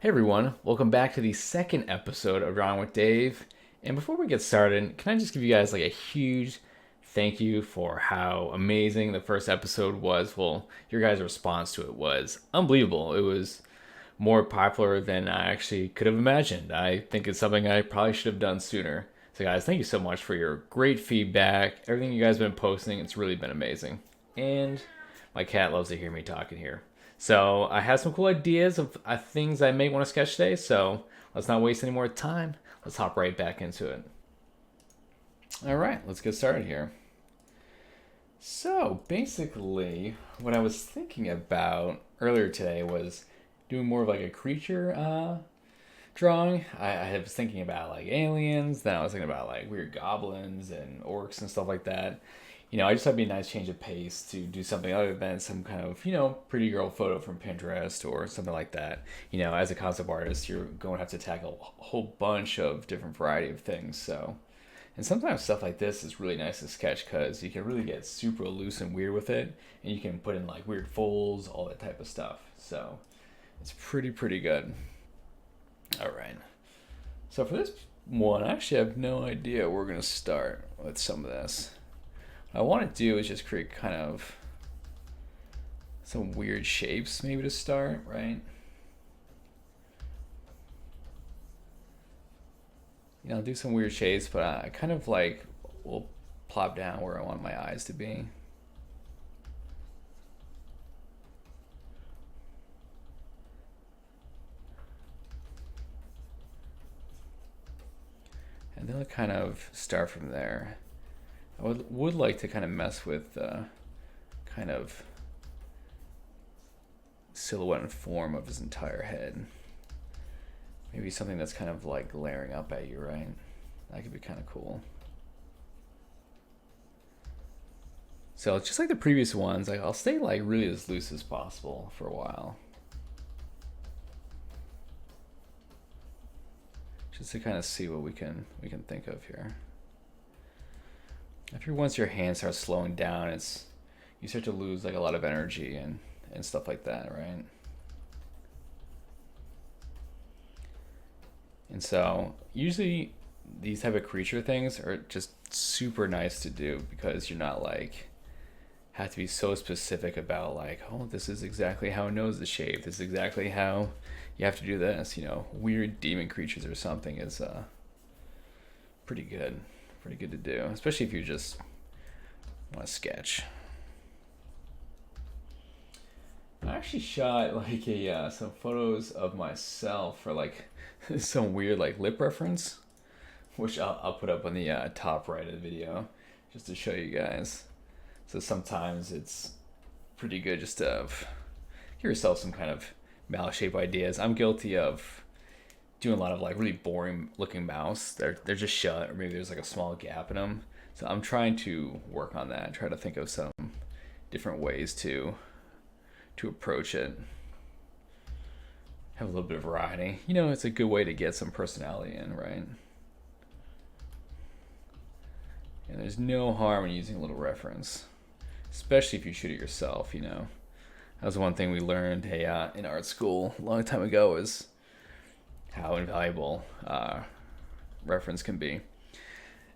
Hey everyone, welcome back to the second episode of Drawing with Dave. And before we get started, can I just give you guys like a huge thank you for how amazing the first episode was? Well, your guys' response to it was unbelievable. It was more popular than I actually could have imagined. I think it's something I probably should have done sooner. So guys, thank you so much for your great feedback. Everything you guys have been posting, it's really been amazing. And my cat loves to hear me talking here. So I have some cool ideas of things I may want to sketch today. So let's not waste any more time. Let's hop right back into it. All right, let's get started here. So basically, what I was thinking about earlier today was doing more of like a creature drawing. I was thinking about like aliens, then I was thinking about like weird goblins and orcs and stuff like that. I just thought it'd be a nice change of pace to do something other than some kind of, pretty girl photo from Pinterest or something like that. As a concept artist, you're going to have to tackle a whole bunch of different variety of things. So, and sometimes stuff like this is really nice to sketch because you can really get super loose and weird with it, and you can put in like weird folds, all that type of stuff. So, it's pretty good. All right. So for this one, I actually have no idea where we're going to start with some of this. What I want to do is just create kind of some weird shapes maybe to start, right? I'll do some weird shapes, but I kind of like will plop down where I want my eyes to be. And then I'll kind of start from there. I would like to kind of mess with kind of silhouette and form of his entire head. Maybe something that's kind of like glaring up at you, right? That could be kind of cool. So just like the previous ones, I'll stay like really as loose as possible for a while. Just to kind of see what we can think of here. After once your hand starts slowing down, you start to lose like a lot of energy and stuff like that, right? And so usually these type of creature things are just super nice to do because you're not like have to be so specific about like, oh, this is exactly how a nose is shaped. This is exactly how you have to do this. Weird demon creatures or something is pretty good to do, especially if you just want to sketch. I actually shot like some photos of myself for like some weird like lip reference, which I'll put up on the top right of the video just to show you guys. So sometimes it's pretty good just to give yourself some kind of mouth shape ideas. I'm guilty of doing a lot of like really boring looking mouths. They're just shut, or maybe there's like a small gap in them. So I'm trying to work on that. Try to think of some different ways to approach it. Have a little bit of variety. It's a good way to get some personality in, right? And there's no harm in using a little reference, especially if you shoot it yourself. That was one thing we learned in art school a long time ago, is how invaluable reference can be.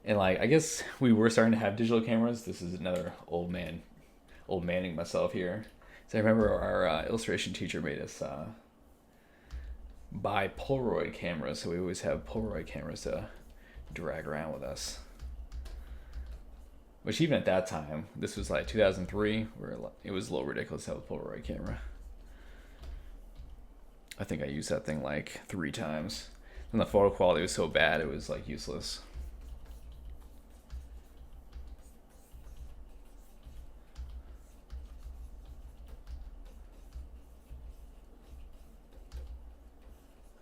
And like, I guess we were starting to have digital cameras. This is another old manning myself here. So I remember our illustration teacher made us buy Polaroid cameras, so we always have Polaroid cameras to drag around with us. Which even at that time, this was like 2003, where it was a little ridiculous to have a Polaroid camera. I think I used that thing like 3 times. And the photo quality was so bad, it was like useless.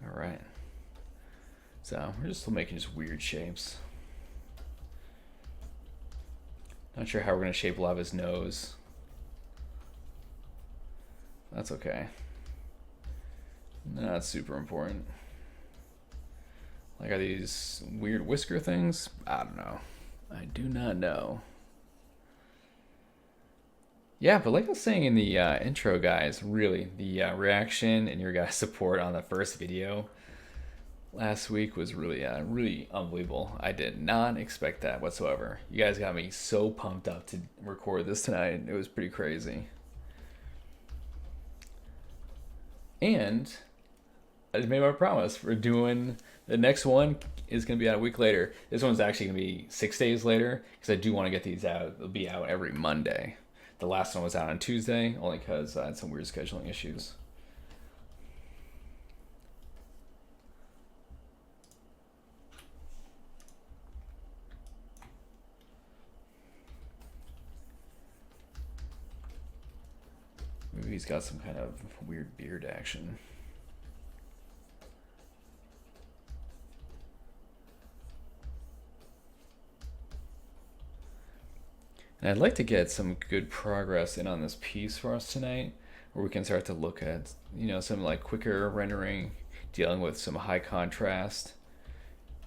All right. So we're just still making just weird shapes. Not sure how we're going to shape a lot of his nose. That's okay. Not super important. Like, are these weird whisker things? I don't know. I do not know. Yeah, but like I was saying in the intro, guys, really, the reaction and your guys' support on the first video last week was really, really unbelievable. I did not expect that whatsoever. You guys got me so pumped up to record this tonight. It was pretty crazy. And I just made my promise. We're doing the next one is going to be out a week later. This one's actually going to be 6 days later because I do want to get these out. They'll be out every Monday. The last one was out on Tuesday only because I had some weird scheduling issues. Maybe he's got some kind of weird beard action. And I'd like to get some good progress in on this piece for us tonight, where we can start to look at, some like quicker rendering, dealing with some high contrast,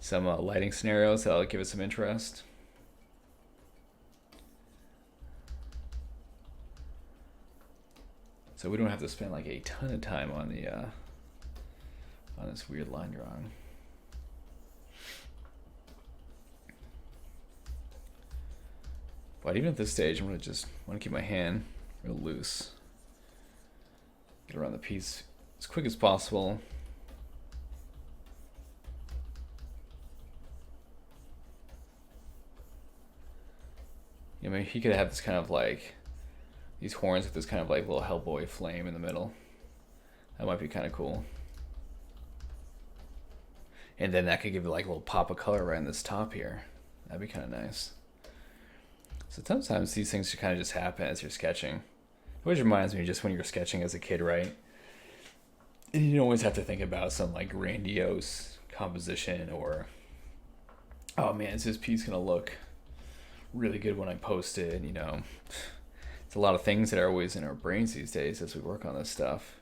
some lighting scenarios that'll give us some interest. So we don't have to spend like a ton of time on the on this weird line drawing. But even at this stage, I'm gonna just want to keep my hand real loose. Get around the piece as quick as possible. Maybe he could have this kind of like these horns with this kind of like little Hellboy flame in the middle. That might be kind of cool. And then that could give it like a little pop of color right in this top here. That'd be kind of nice. So sometimes these things should kind of just happen as you're sketching. It always reminds me just when you're sketching as a kid, right? And you don't always have to think about some like grandiose composition or, oh man, is this piece gonna look really good when I post it? It's a lot of things that are always in our brains these days as we work on this stuff,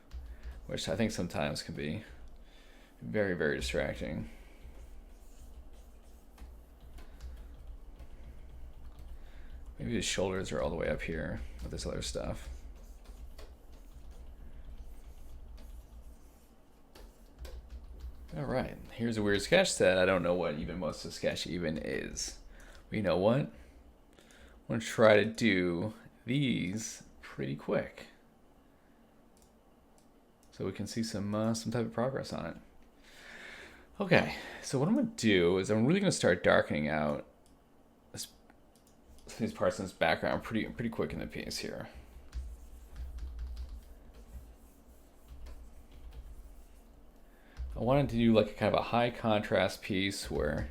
which I think sometimes can be very, very distracting. Maybe his shoulders are all the way up here with this other stuff. All right, here's a weird sketch that I don't know what even most of the sketch even is. But you know what? I'm gonna try to do these pretty quick, so we can see some type of progress on it. Okay, so what I'm gonna do is I'm really gonna start darkening out these parts in this background pretty quick in the piece here. I wanted to do like a kind of a high contrast piece where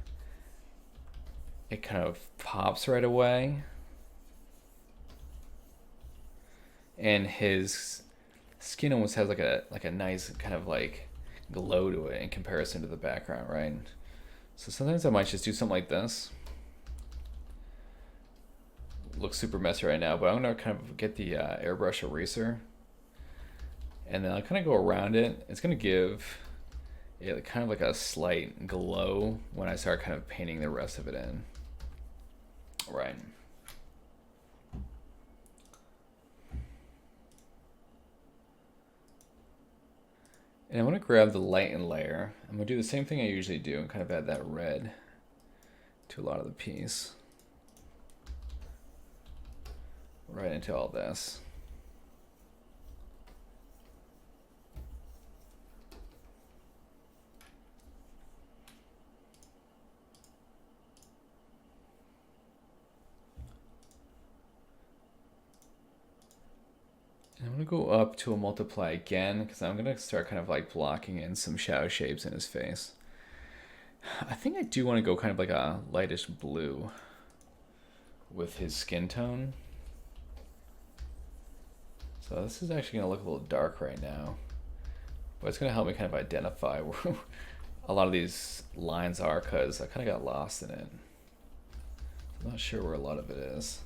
it kind of pops right away. And his skin almost has like a nice kind of like glow to it in comparison to the background, right? So sometimes I might just do something like this. Looks super messy right now, but I'm gonna kind of get the airbrush eraser, and then I'll kind of go around it. It's gonna give it kind of like a slight glow when I start kind of painting the rest of it in. Right. And I'm gonna grab the lighten layer. I'm gonna do the same thing I usually do and kind of add that red to a lot of the piece. Right into all this. And I'm gonna go up to a multiply again because I'm gonna start kind of like blocking in some shadow shapes in his face. I think I do want to go kind of like a lightish blue with his skin tone. So this is actually going to look a little dark right now, but it's going to help me kind of identify where a lot of these lines are because I kind of got lost in it. I'm not sure where a lot of it is.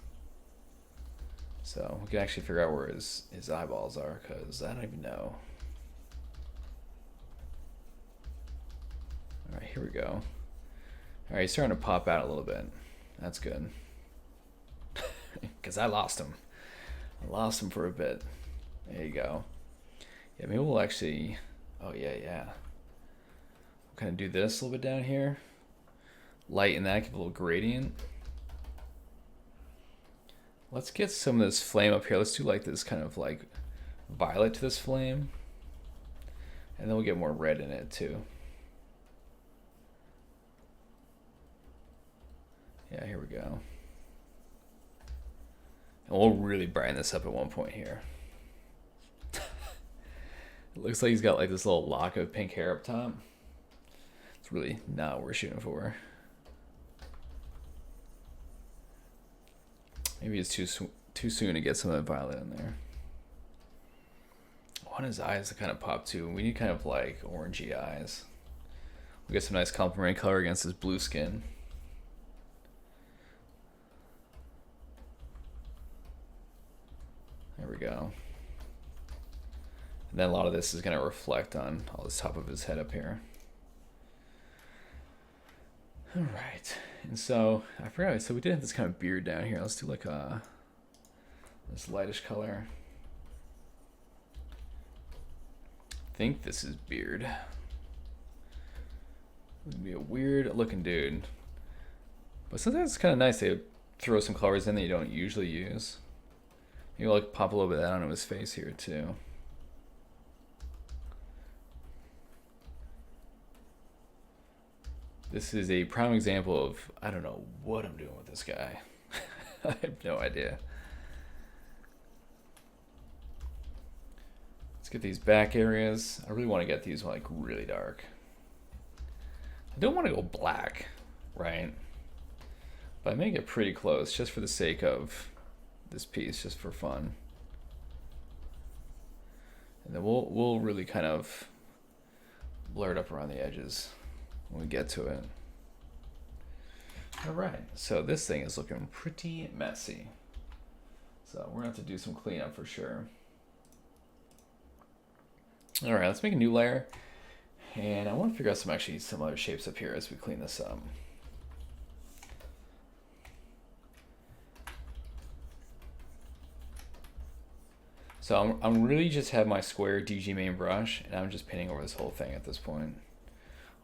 So we can actually figure out where his eyeballs are because I don't even know. All right, here we go. All right, he's starting to pop out a little bit. That's good. Because I lost him. I lost him for a bit. There you go. Yeah, maybe we'll actually... Oh, yeah. We'll kind of do this a little bit down here. Lighten that, give a little gradient. Let's get some of this flame up here. Let's do like this kind of like violet to this flame. And then we'll get more red in it too. Yeah, here we go. And we'll really brighten this up at one point here. It looks like he's got like this little lock of pink hair up top. It's really not what we're shooting for. Maybe it's too soon to get some of that violet in there. I want his eyes to kind of pop too. We need kind of like orangey eyes. We get some nice complementary color against his blue skin. There we go. And then a lot of this is going to reflect on all this top of his head up here. All right. And so I forgot. So we did have this kind of beard down here. Let's do like this lightish color. I think this is beard. It'd be a weird looking dude. But sometimes it's kind of nice to throw some colors in that you don't usually use. Maybe like pop a little bit of that onto his face here too. This is a prime example of, I don't know what I'm doing with this guy. I have no idea. Let's get these back areas. I really want to get these like really dark. I don't want to go black, right? But I may get pretty close just for the sake of this piece, just for fun. And then we'll really kind of blur it up around the edges when we get to it. All right, so this thing is looking pretty messy. So we're gonna have to do some cleanup for sure. All right, let's make a new layer. And I want to figure out some other shapes up here as we clean this up. So I'm really just have my square DG main brush, and I'm just painting over this whole thing at this point.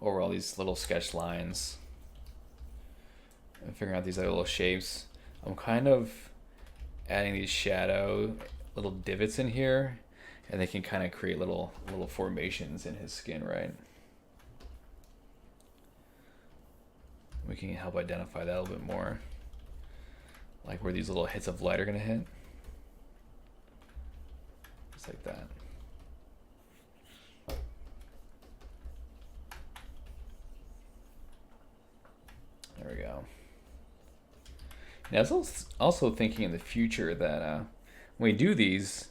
Over all these little sketch lines. And figuring out these other little shapes. I'm kind of adding these shadow little divots in here, and they can kind of create little formations in his skin, right? We can help identify that a little bit more. Like where these little hits of light are gonna hit. Just like that. There we go. Now, I was also thinking in the future that when we do these,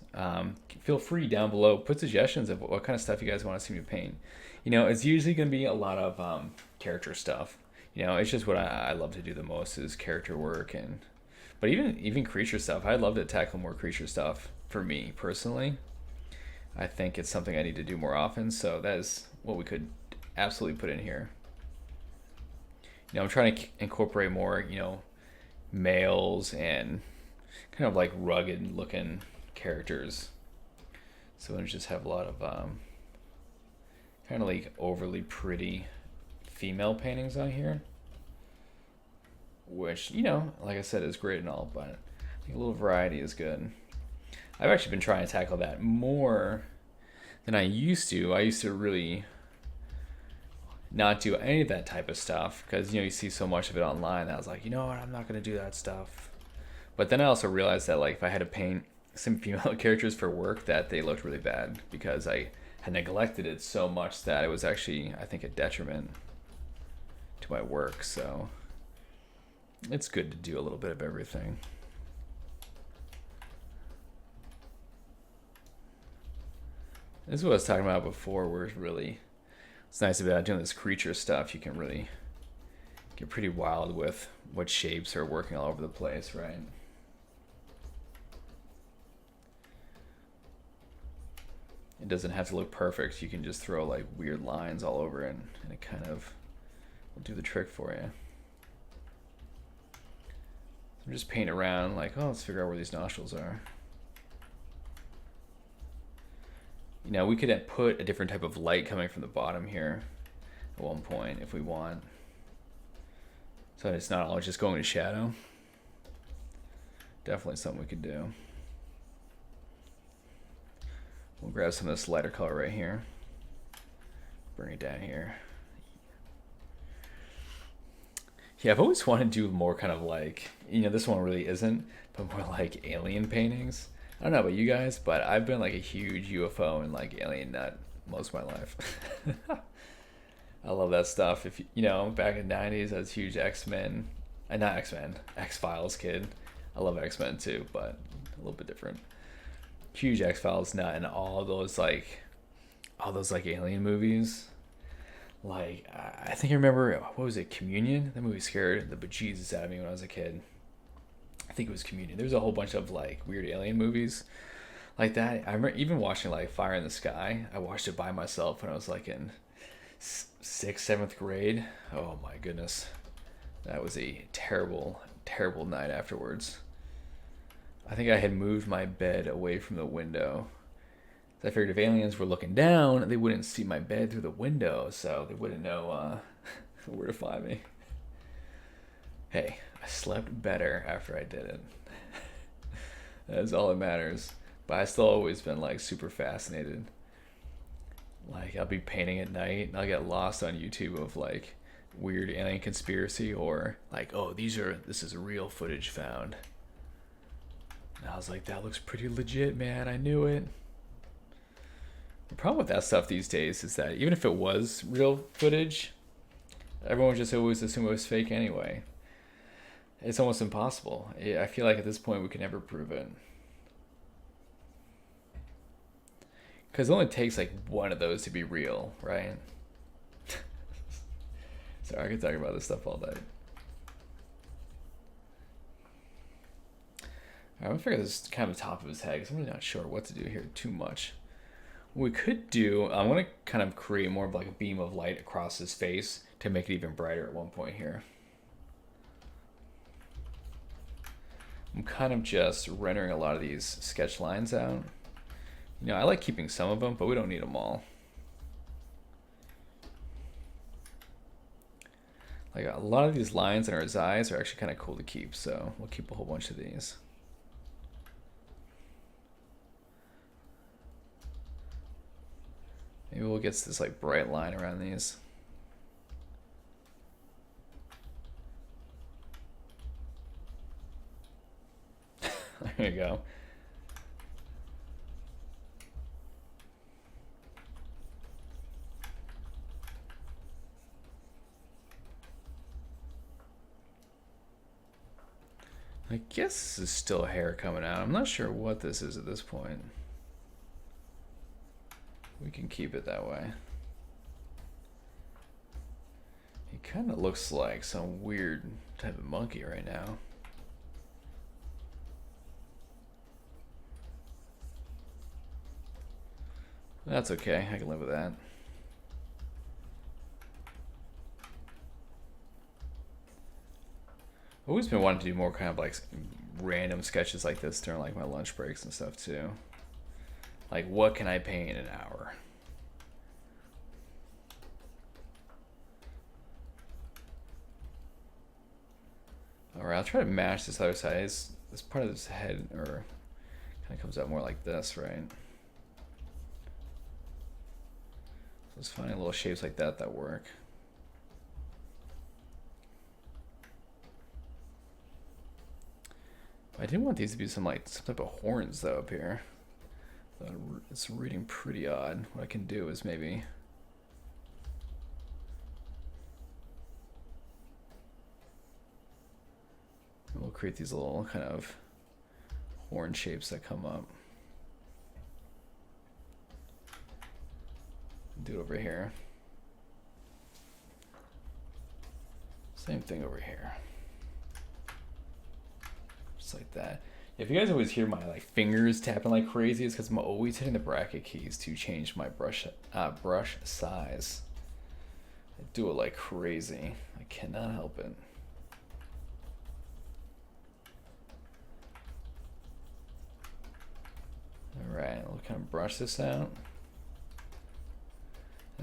feel free down below, put suggestions of what kind of stuff you guys want to see me paint. You know, it's usually going to be a lot of character stuff. You know, it's just what I love to do the most is character work, but even creature stuff. I'd love to tackle more creature stuff for me personally. I think it's something I need to do more often, so that is what we could absolutely put in here. You know, I'm trying to incorporate more, you know, males and kind of like rugged looking characters. So we just have a lot of kind of like overly pretty female paintings on here. Which, you know, like I said, is great and all, but I think a little variety is good. I've actually been trying to tackle that more than I used to. I used to really not do any of that type of stuff because, you know, you see so much of it online that I was like, you know what, I'm not going to do that stuff. But then I also realized that like if I had to paint some female characters for work, that they looked really bad because I had neglected it so much that it was actually, I think, a detriment to my work. So it's good to do a little bit of everything. This is what I was talking about before, where it's nice about doing this creature stuff. You can really get pretty wild with what shapes are working all over the place, right? It doesn't have to look perfect. You can just throw like weird lines all over it, and it kind of will do the trick for you. So I'm just painting around like, oh, let's figure out where these nostrils are. You know, we could put a different type of light coming from the bottom here at one point if we want. So it's not all just going to shadow. Definitely something we could do. We'll grab some of this lighter color right here. Bring it down here. Yeah, I've always wanted to do more kind of like, you know, this one really isn't, but more like alien paintings. I don't know about you guys, but I've been like a huge UFO and like alien nut most of my life. I love that stuff. If you know, back in the 90s, I was a huge X-Men, not X-Men, X-Files kid. I love X-Men too, but a little bit different. Huge X-Files nut and all those like alien movies. Like, I think I remember, what was it, Communion? That movie scared the bejesus out of me when I was a kid. I think it was Communion. There's a whole bunch of like weird alien movies like that. I remember even watching like Fire in the Sky. I watched it by myself when I was like in 6th, 7th grade. Oh my goodness. That was a terrible, terrible night afterwards. I think I had moved my bed away from the window. I figured if aliens were looking down, they wouldn't see my bed through the window, so they wouldn't know where to find me. Hey, I slept better after I did it. That's all that matters. But I still always been like super fascinated. Like I'll be painting at night and I'll get lost on YouTube of like weird alien conspiracy or like, oh, this is real footage found. And I was like, that looks pretty legit, man. I knew it. The problem with that stuff these days is that even if it was real footage, everyone would just always assume it was fake anyway. It's almost impossible. I feel like at this point we can never prove it. Because it only takes like one of those to be real, right? Sorry, I could talk about this stuff all day. I'm gonna figure this kind of the top of his head because I'm really not sure what to do here too much. What we could do, I want to kind of create more of like a beam of light across his face to make it even brighter at one point here. I'm kind of just rendering a lot of these sketch lines out. You know, I like keeping some of them, but we don't need them all. Like a lot of these lines in his eyes are actually kind of cool to keep, so we'll keep a whole bunch of these. Maybe we'll get this like bright line around these. There you go. I guess this is still hair coming out. I'm not sure what this is at this point. We can keep it that way. He kind of looks like some weird type of monkey right now. That's okay, I can live with that. I've always been wanting to do more kind of like random sketches like this during like my lunch breaks and stuff too. Like, what can I paint in an hour? Alright, I'll try to match this other side. This part of his head, or kind of comes out more like this, right? So just finding little shapes like that work. I didn't want these to be some type of horns though up here. It's reading pretty odd. What I can do is maybe we'll create these little kind of horn shapes that come up. Do it over here. Same thing over here. Just like that. If you guys always hear my like fingers tapping like crazy, it's because I'm always hitting the bracket keys to change my brush size. I do it like crazy. I cannot help it. Alright, we'll kind of brush this out.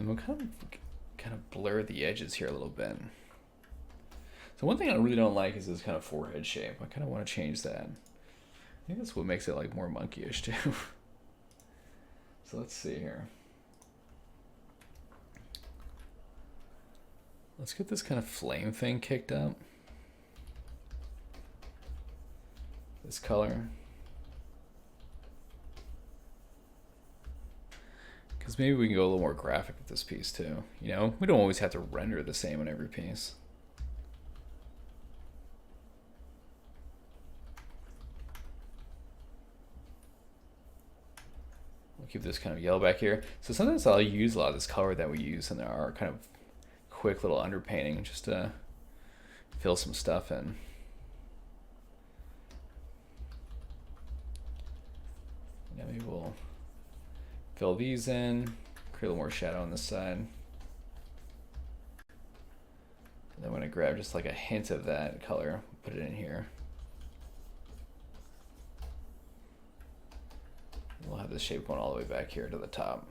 And we'll kind of blur the edges here a little bit. So one thing I really don't like is this kind of forehead shape. I kind of want to change that. I think that's what makes it like more monkeyish too. So let's see here. Let's get this kind of flame thing kicked up. This color. Because maybe we can go a little more graphic with this piece too. You know, we don't always have to render the same on every piece. We'll keep this kind of yellow back here. So sometimes I'll use a lot of this color that we use in our kind of quick little underpainting just to fill some stuff in. Yeah, maybe we'll fill these in, create a little more shadow on this side. And then when I grab just like a hint of that color, put it in here. We'll have this shape going all the way back here to the top.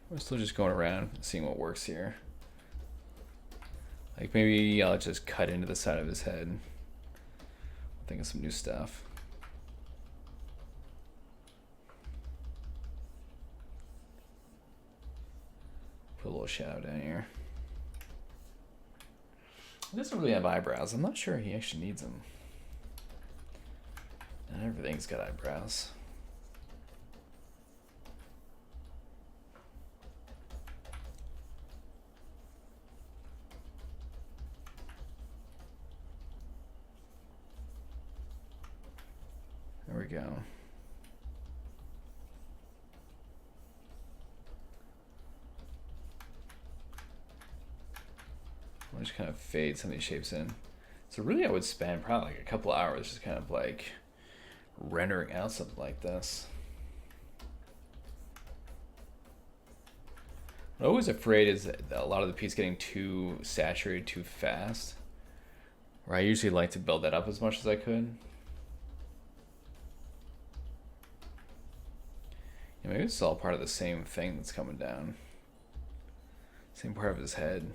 We're still just going around and seeing what works here. Like maybe I'll just cut into the side of his head. I'm thinking some new stuff. Put a little shadow down here. He doesn't really have eyebrows. I'm not sure he actually needs them. Not everything's got eyebrows. There we go. I'll just kind of fade some of these shapes in. So really I would spend probably like a couple hours just kind of like rendering out something like this. What I'm always afraid is that a lot of the piece getting too saturated too fast. Where I usually like to build that up as much as I could. Yeah, maybe it's all part of the same thing that's coming down. Same part of his head.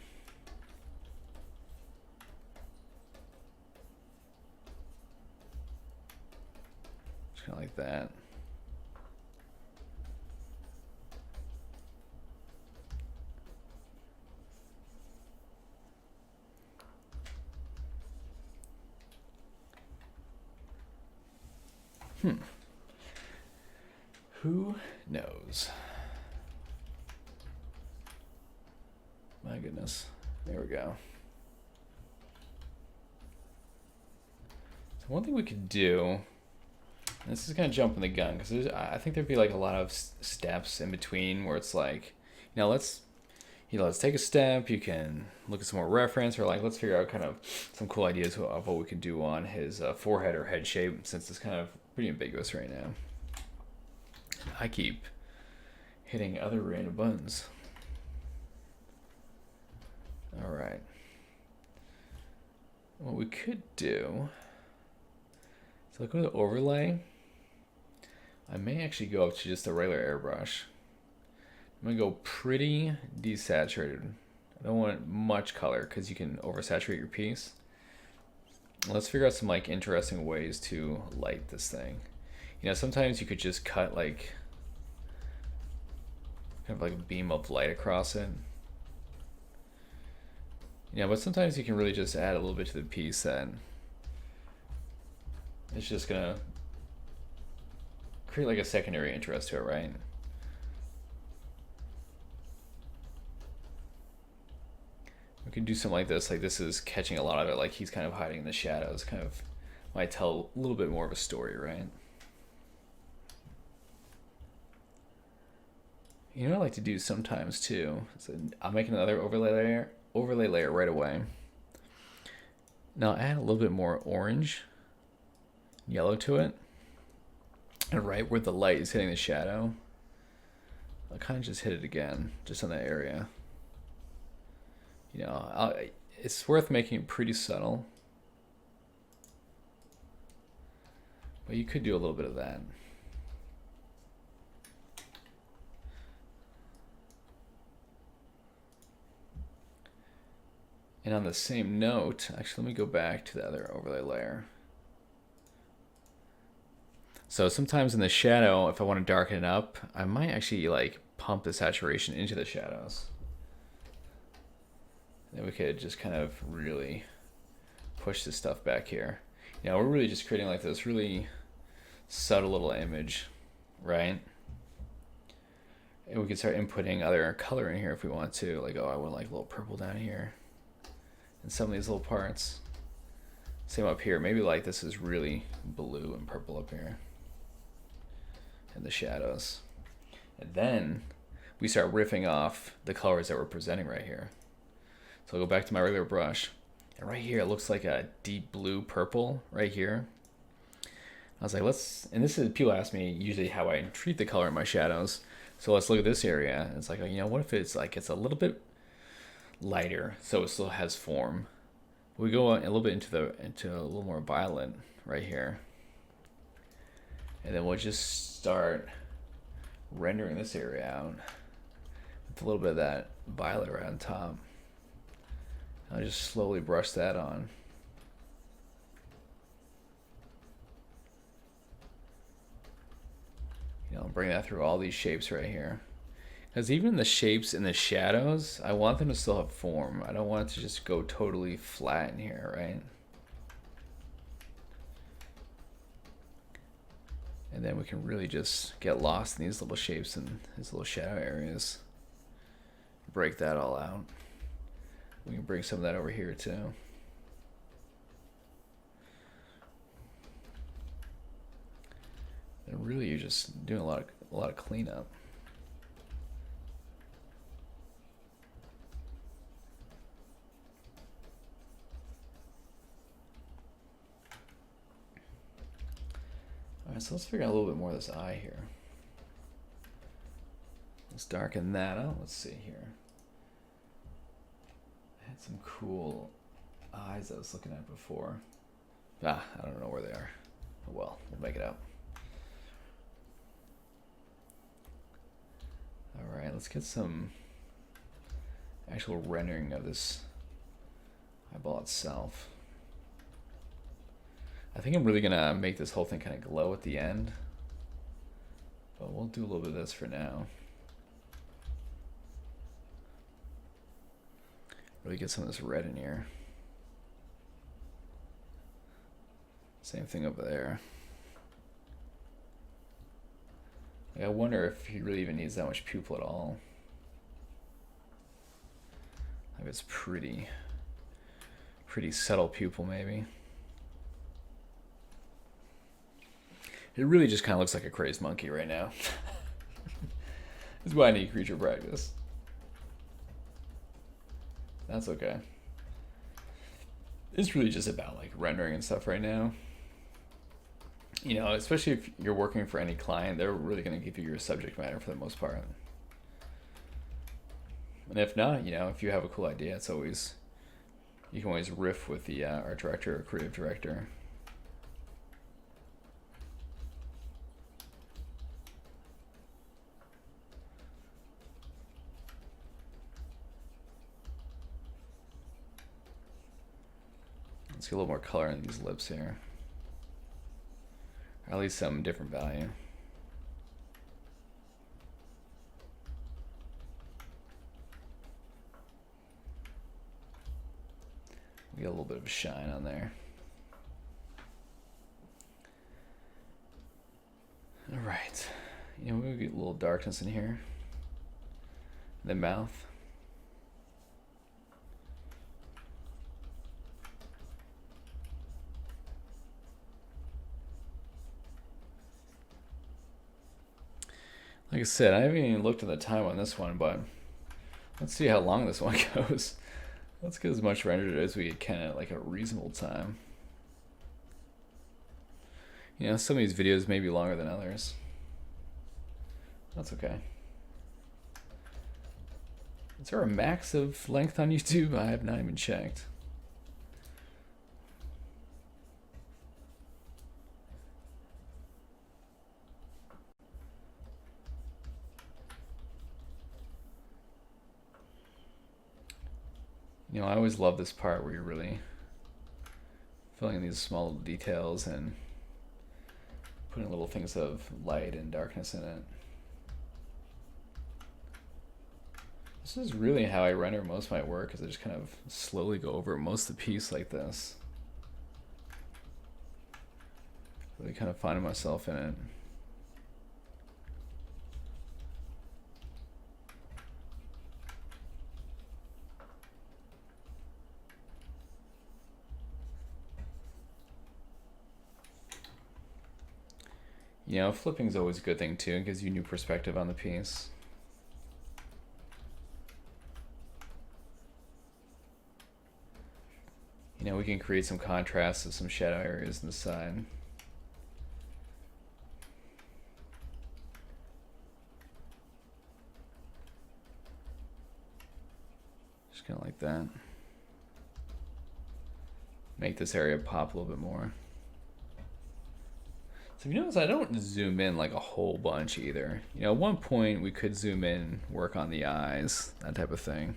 Just kind of like that. Who knows? My goodness. There we go. So one thing we could do, and this is kind of jumping the gun, because I think there'd be like a lot of steps in between where it's like, let's take a step, you can look at some more reference, or like let's figure out kind of some cool ideas of what we could do on his forehead or head shape, since it's kind of pretty ambiguous right now. I keep hitting other random buttons. All right. What we could do is look at the overlay. I may actually go up to just a regular airbrush. I'm gonna go pretty desaturated. I don't want much color because you can oversaturate your piece. Let's figure out some like interesting ways to light this thing. Sometimes you could just cut like kind of like a beam of light across it. But sometimes you can really just add a little bit to the piece and it's just gonna create like a secondary interest to it, right? We could do something like this is catching a lot of it, like he's kind of hiding in the shadows, kind of might tell a little bit more of a story, right? What I like to do sometimes too, so I'll make another overlay layer right away. Now I'll add a little bit more orange, yellow to it, and right where the light is hitting the shadow, I'll kind of just hit it again, just on that area. It's worth making it pretty subtle. But you could do a little bit of that. And on the same note, actually, let me go back to the other overlay layer. So sometimes in the shadow, if I want to darken it up, I might actually like pump the saturation into the shadows. Then we could just kind of really push this stuff back here. You know, we're really just creating like this really subtle little image, right? And we can start inputting other color in here if we want to. Like, oh, I want like a little purple down here. And some of these little parts. Same up here. Maybe like this is really blue and purple up here. And the shadows. And then we start riffing off the colors that we're presenting right here. So I'll go back to my regular brush. And right here, it looks like a deep blue purple right here. I was like, and this is, people ask me usually how I treat the color in my shadows. So let's look at this area. It's like, you know, what if it's like, it's a little bit lighter, so it still has form. We go a little bit into a little more violet right here. And then we'll just start rendering this area out with a little bit of that violet right on top. I'll just slowly brush that on. You know, bring that through all these shapes right here. Because even the shapes in the shadows, I want them to still have form. I don't want it to just go totally flat in here, right? And then we can really just get lost in these little shapes and these little shadow areas. Break that all out. We can bring some of that over here too. And really, you're just doing a lot of cleanup. All right, so let's figure out a little bit more of this eye here. Let's darken that out. Let's see here. I had some cool eyes I was looking at before. I don't know where they are. Oh, well, we'll make it out. All right, let's get some actual rendering of this eyeball itself. I think I'm really gonna make this whole thing kind of glow at the end, but we'll do a little bit of this for now. Really get some of this red in here. Same thing over there. I wonder if he really even needs that much pupil at all. Like it's pretty subtle pupil maybe. It really just kind of looks like a crazed monkey right now. This is why I need creature practice. That's okay. It's really just about like rendering and stuff right now. You know, especially if you're working for any client, they're really going to give you your subject matter for the most part. And if not, you know, if you have a cool idea, it's always, you can always riff with the art director or creative director. Let's get a little more color in these lips here. Or at least some different value. We got a little bit of a shine on there. All right. You know, we'll get a little darkness in here. The mouth. Like I said, I haven't even looked at the time on this one, but let's see how long this one goes. Let's get as much rendered as we can at like a reasonable time. You know, some of these videos may be longer than others. That's okay. Is there a max of length on YouTube? I have not even checked. I always love this part where you're really filling in these small little details and putting little things of light and darkness in it. This is really how I render most of my work, is I just kind of slowly go over most of the piece like this. Really kind of finding myself in it. Flipping's always a good thing too. It gives you new perspective on the piece. We can create some contrast of some shadow areas in the side. Just kind of like that. Make this area pop a little bit more. So if you notice, I don't zoom in like a whole bunch either. At one point we could zoom in, work on the eyes, that type of thing.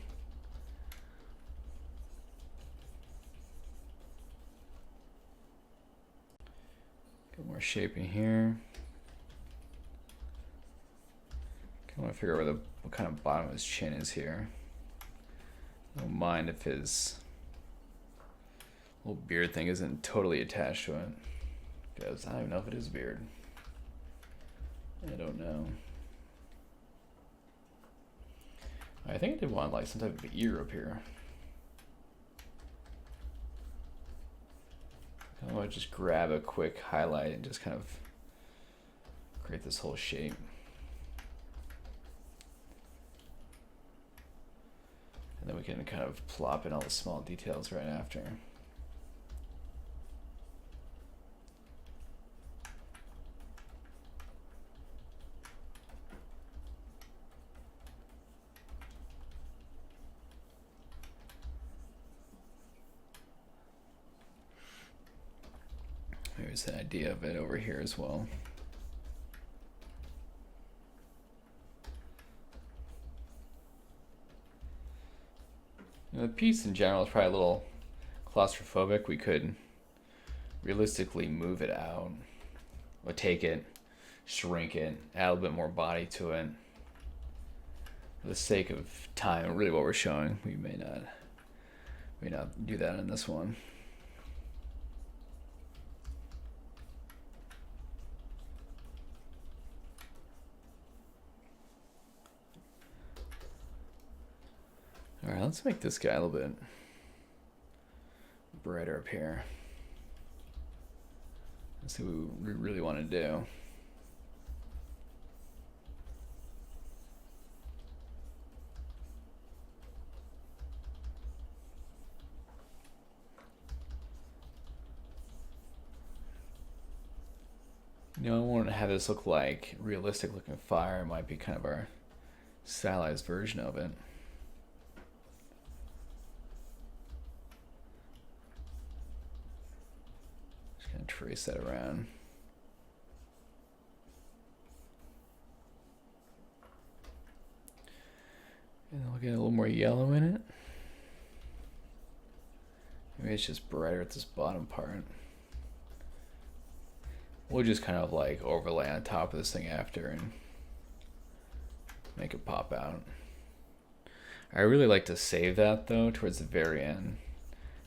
Get more shaping here. I want to figure out what kind of bottom of his chin is here. I don't mind if his little beard thing isn't totally attached to it, because I don't even know if it is a beard. I don't know. I think I did want like some type of ear up here. I want to just grab a quick highlight and just kind of create this whole shape. And then we can kind of plop in all the small details right after. There's an idea of it over here as well. The piece in general is probably a little claustrophobic. We could realistically move it out, or take it, shrink it, add a little bit more body to it. For the sake of time, really what we're showing, we may not do that in this one. All right, let's make this guy a little bit brighter up here. Let's see what we really want to do. I want to have this look like realistic looking fire. It might be kind of our stylized version of it. Trace that around. And then we'll get a little more yellow in it. Maybe it's just brighter at this bottom part. We'll just kind of like overlay on top of this thing after and make it pop out. I really like to save that though towards the very end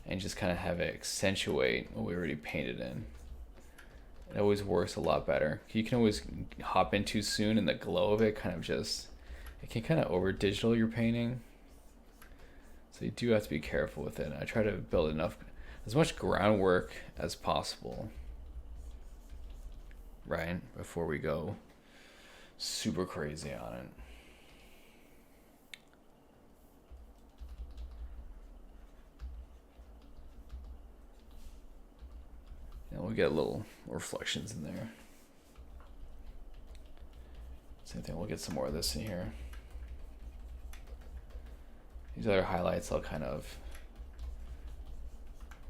and just kind of have it accentuate what we already painted in. It always works a lot better. You can always hop in too soon and the glow of it kind of just, it can kind of over digital your painting. So you do have to be careful with it. I try to build as much groundwork as possible, right? Before we go super crazy on it. And we'll get little reflections in there. Same thing, we'll get some more of this in here. These other highlights I'll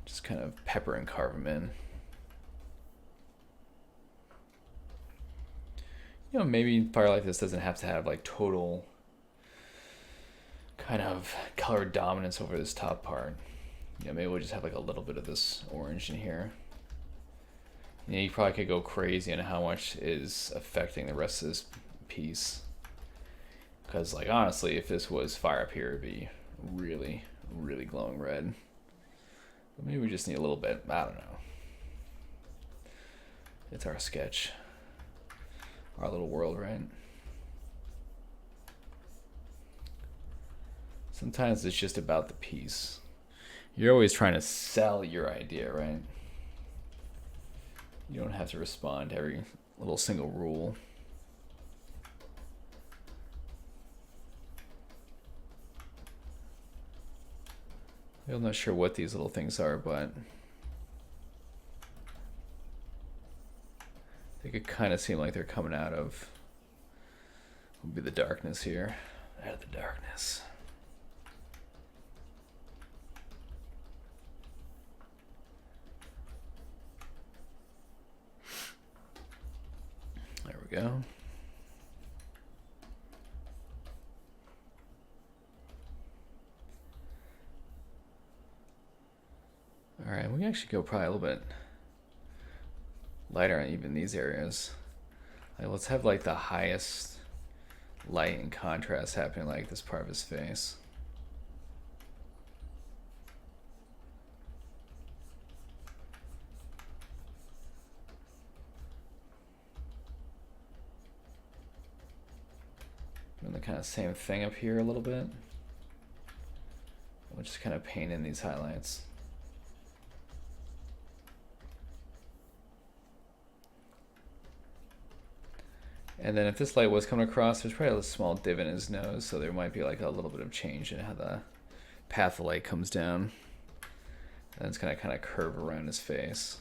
just kind of pepper and carve them in. Maybe fire like this doesn't have to have like total kind of color color dominance over this top part. You know, maybe we'll just have like a little bit of this orange in here. You know, you probably could go crazy on how much is affecting the rest of this piece. Because, like, honestly, if this was fire up here, it'd be really, really glowing red. But maybe we just need a little bit. I don't know. It's our sketch. Our little world, right? Sometimes it's just about the piece. You're always trying to sell your idea, right? You don't have to respond to every little single rule. I'm not sure what these little things are, but they could kind of seem like they're coming out of, would be the darkness here. Out of the darkness. There we go. All right, we can actually go probably a little bit lighter on even these areas. Like, let's have like the highest light and contrast happening like this part of his face. Doing the kind of same thing up here a little bit. We'll just kind of paint in these highlights. And then if this light was coming across, there's probably a small divot in his nose, so there might be like a little bit of change in how the path of light comes down. And it's gonna kind of curve around his face.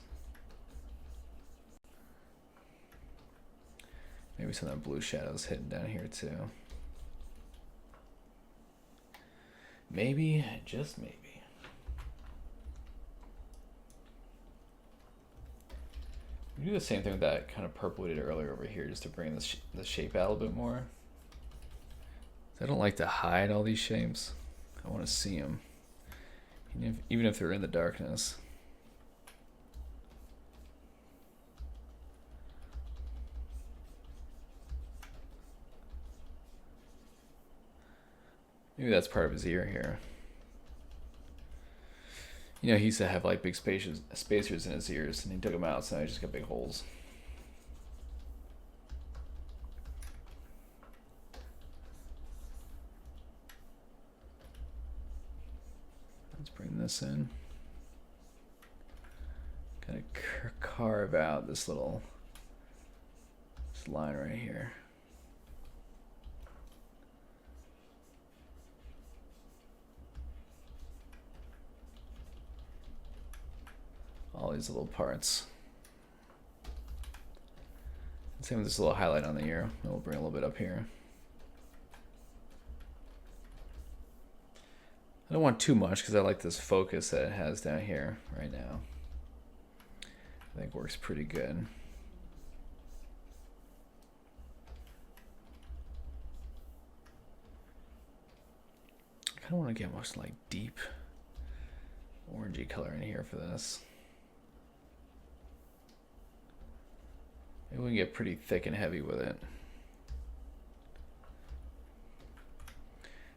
Maybe some of that blue shadows hidden down here too. Maybe, just maybe. We do the same thing with that kind of purple we did earlier over here, just to bring the shape out a little bit more. I don't like to hide all these shapes. I want to see them, even if they're in the darkness. Maybe that's part of his ear here. You know, he used to have like big spacers in his ears, and he took them out, so now he just got big holes. Let's bring this in. Kind of carve out this little line right here. All these little parts. Same with this little highlight on the ear. We'll bring a little bit up here. I don't want too much because I like this focus that it has down here right now. I think works pretty good. I kind of want to get much like deep orangey color in here for this. Maybe we can get pretty thick and heavy with it.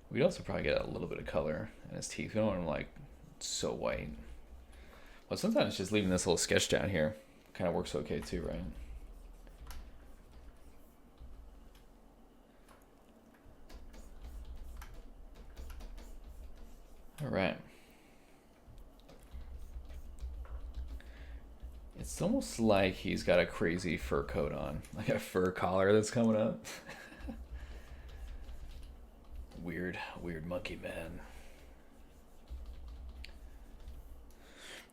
We'd also probably get a little bit of color in his teeth. We don't want him like so white. But sometimes just leaving this little sketch down here kind of works okay too, right? All right. It's almost like he's got a crazy fur coat on, like a fur collar that's coming up. Weird monkey man.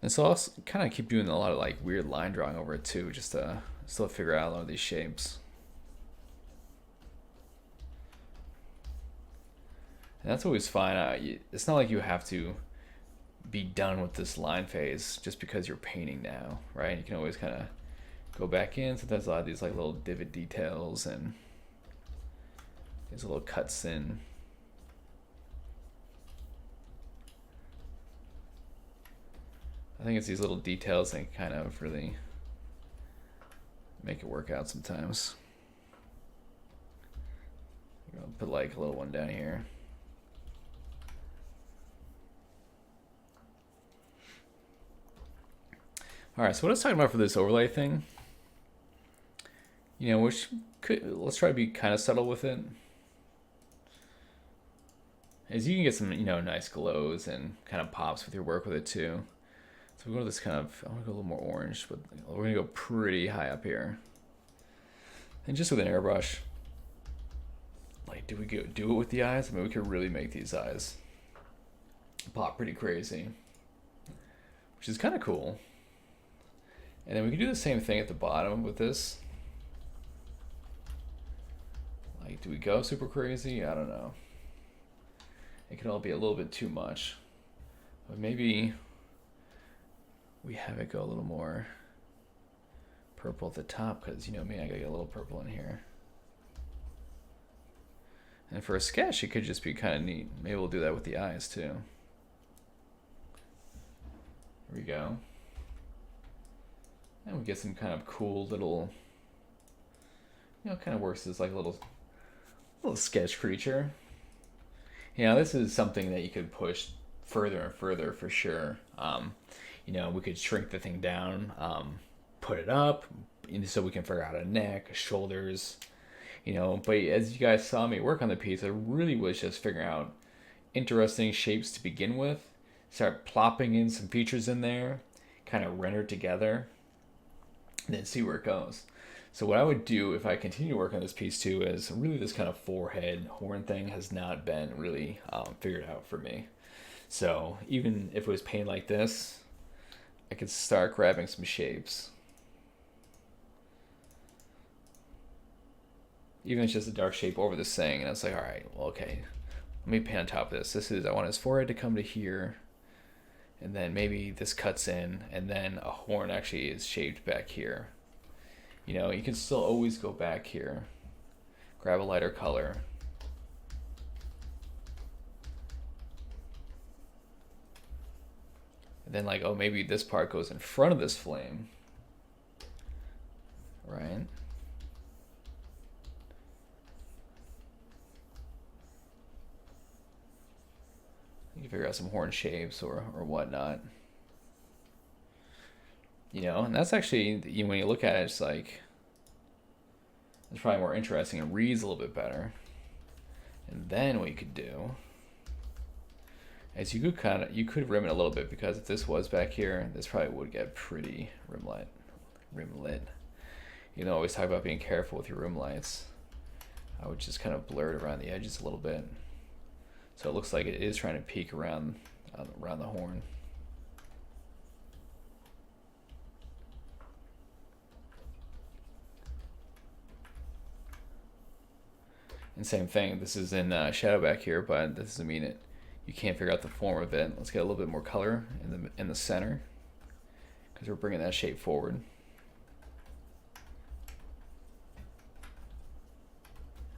And so I'll kind of keep doing a lot of like weird line drawing over it too, just to still figure out a lot of these shapes. And that's always fine. It's not like you have to be done with this line phase just because you're painting now, right? You can always kind of go back in. Sometimes a lot of these like little divot details and these little cuts in. I think it's these little details that kind of really make it work out sometimes. I'll put like a little one down here. All right, so what I was talking about for this overlay thing, you know, let's try to be kind of subtle with it. As you can get some, you know, nice glows and kind of pops with your work with it too. So we go to this kind of, I want to go a little more orange, but we're going to go pretty high up here. And just with an airbrush, like, do it with the eyes? I mean, we could really make these eyes pop pretty crazy, which is kind of cool. And then we can do the same thing at the bottom with this. Like, do we go super crazy? I don't know. It could all be a little bit too much. But maybe we have it go a little more purple at the top, because, you know me, I gotta get a little purple in here. And for a sketch, it could just be kind of neat. Maybe we'll do that with the eyes too. Here we go. And we get some kind of cool little, you know, kind of works as like a little sketch creature. You know, this is something that you could push further and further for sure. You know, we could shrink the thing down, put it up, so we can figure out a neck, shoulders, you know. But as you guys saw me work on the piece, I really was just figuring out interesting shapes to begin with, start plopping in some features in there, kind of render together, and then see where it goes. So what I would do if I continue to work on this piece too is really this kind of forehead horn thing has not been really figured out for me. So even if it was painted like this, I could start grabbing some shapes. Even if it's just a dark shape over this thing, and I was like, all right, well, okay, let me paint on top of this. I want his forehead to come to here, and then maybe this cuts in, and then a horn actually is shaped back here. You know, you can still always go back here, grab a lighter color, and then like, oh, maybe this part goes in front of this flame, right? You can figure out some horn shapes or whatnot. You know, and that's actually, you know, when you look at it, it's like, it's probably more interesting and reads a little bit better. And then what you could do is you could rim it a little bit, because if this was back here, this probably would get pretty rim lit. You know, always talk about being careful with your rim lights. I would just kind of blur it around the edges a little bit, so it looks like it is trying to peek around the horn. And same thing, this is in shadow back here, but that doesn't mean you can't figure out the form of it. Let's get a little bit more color in the center, because we're bringing that shape forward.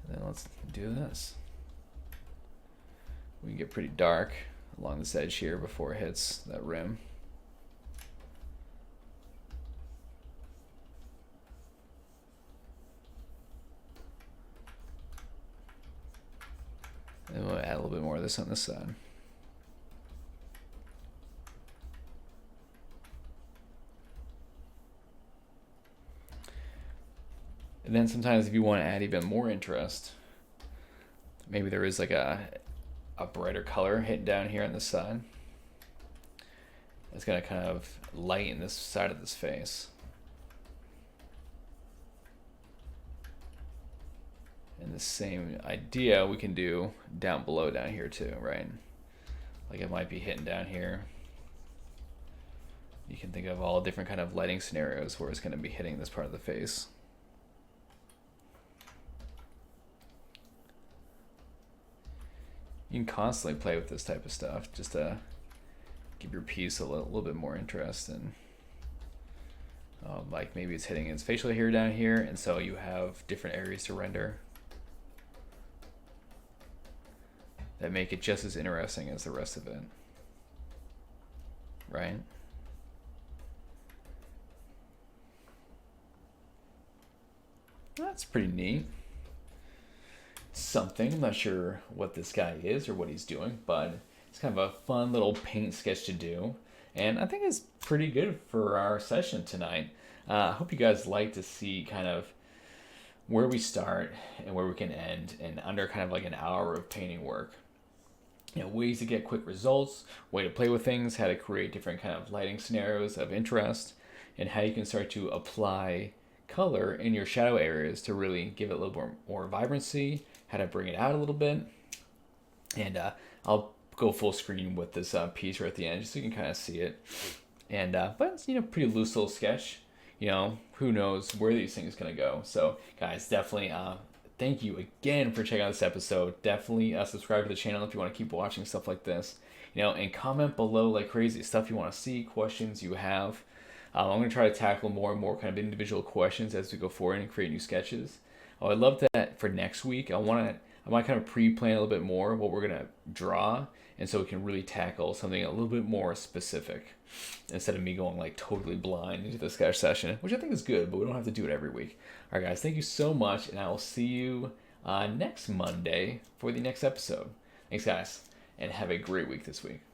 And then let's do this. We can get pretty dark along this edge here before it hits that rim. And we'll add a little bit more of this on this side. And then sometimes if you want to add even more interest, maybe there is like a brighter color hidden down here on this side. It's going to kind of lighten this side of this face. And the same idea we can do down below down here too, right? Like it might be hidden down here. You can think of all different kind of lighting scenarios where it's going to be hitting this part of the face. You can constantly play with this type of stuff just to give your piece a little bit more interest. And like maybe it's hitting its facial hair down here, and so you have different areas to render that make it just as interesting as the rest of it, right? That's pretty neat. Something. I'm not sure what this guy is or what he's doing, but it's kind of a fun little paint sketch to do. And I think it's pretty good for our session tonight. I hope you guys like to see kind of where we start and where we can end in under kind of like an hour of painting work. Ways to get quick results, way to play with things, how to create different kind of lighting scenarios of interest, and how you can start to apply color in your shadow areas to really give it a little more vibrancy, how to bring it out a little bit. And I'll go full screen with this piece right at the end just so you can kind of see it. And but it's, pretty loose little sketch. Who knows where these things gonna go. So guys, definitely thank you again for checking out this episode. Definitely subscribe to the channel if you want to keep watching stuff like this. And comment below like crazy stuff you want to see, questions you have. I'm going to try to tackle more and more kind of individual questions as we go forward and create new sketches. I'd love that for next week. I might kind of pre-plan a little bit more what we're going to draw, and so we can really tackle something a little bit more specific instead of me going like totally blind into the sketch session, which I think is good, but we don't have to do it every week. All right, guys, thank you so much, and I will see you next Monday for the next episode. Thanks, guys, and have a great week this week.